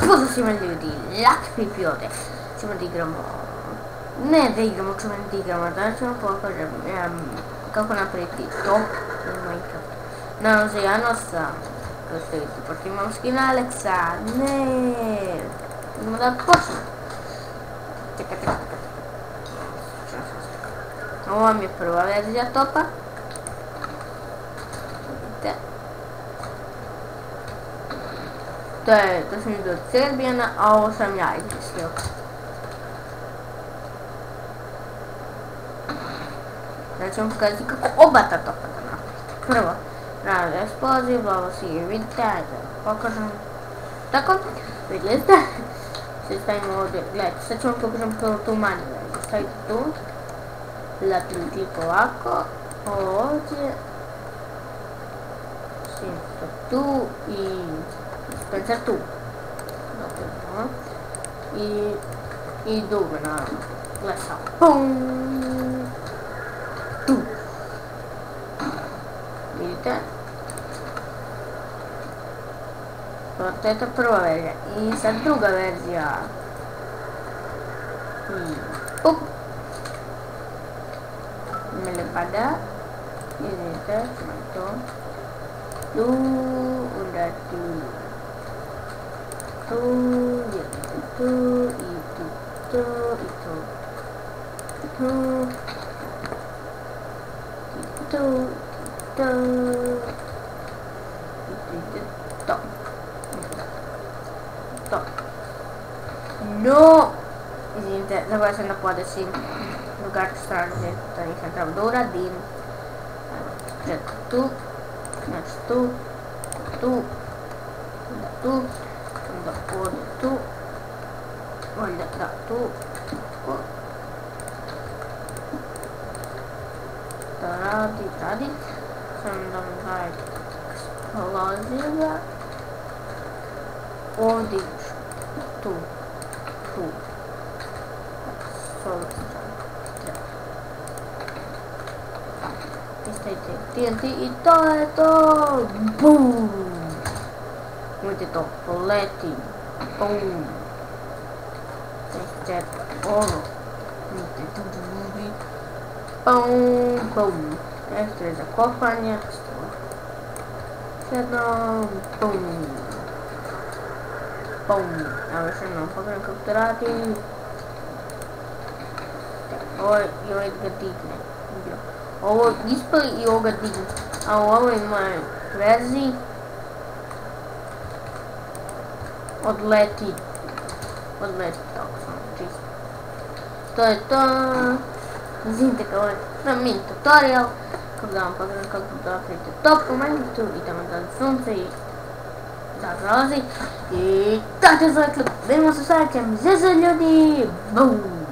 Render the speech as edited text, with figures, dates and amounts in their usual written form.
Pozdrav ljudi, Lakpi Piote. Ćemo da igramo, ne da igramo, ćemo da igramo, da ćemo pokažem kako napraviti top u Minecraft. Nadam se Jano sam, kao što vidite, pošto imam skin Alexa, ne, idemo da počnemo. Čekaj. Ovo vam je prva verzija topa. Vidite. To sam vidio od Serbijana, a ovo sam ja izmislio. Sada ćemo pokazati kako oba ta topa da napraviti. Prvo, radi eksploziv, ovo si vidite, ajde pokažem. Tako, vidjeli ste. Sve stavimo ovdje, gledajte, sad ćemo pokažem prvo tu manju verziju. Stavite tu, zatim klik ovako, ovdje, shift tu i Spencer tu. I dugo naravno. Gle sad. Pum! Tu. Vidite? To je to prva verzija. I sad druga verzija. I up! Me le pada. I vidite, to. Tu, onda tu. Tu, tu, i tu, tu, i tu. Tu, tu, tu. To. To. No! Izvinite, zaboravila sam da podesim drugačiju stranu, to nisam trebao da uradim. Tu. Znači tu, onda ovdje tu, ovdje da tu, da radi, sam da mi daje eksploziva, ovdje tu, s ovog strane. Stavite TNT i to je to! Boom! Vidite to, poleti. Boom! Stavite ovo. Vidite tu ljudi. Boom! Nešto je za kopanje. Jednom. Boom! Evo još jednom pogledam kako to radi. Ovo ga digne. Ovo ispali i ovo ga digne. A u ovoj mojoj verziji odleti tako samo čisto. To je to. Znate kao je mini tutorial. Kako da vam pogledam kako da napravite top u Minecraftu i tamo da sunce i da zalazi. I tako je za ovaj klip. Vidimo se u sljedećem. Zezaj ljudi! Boom!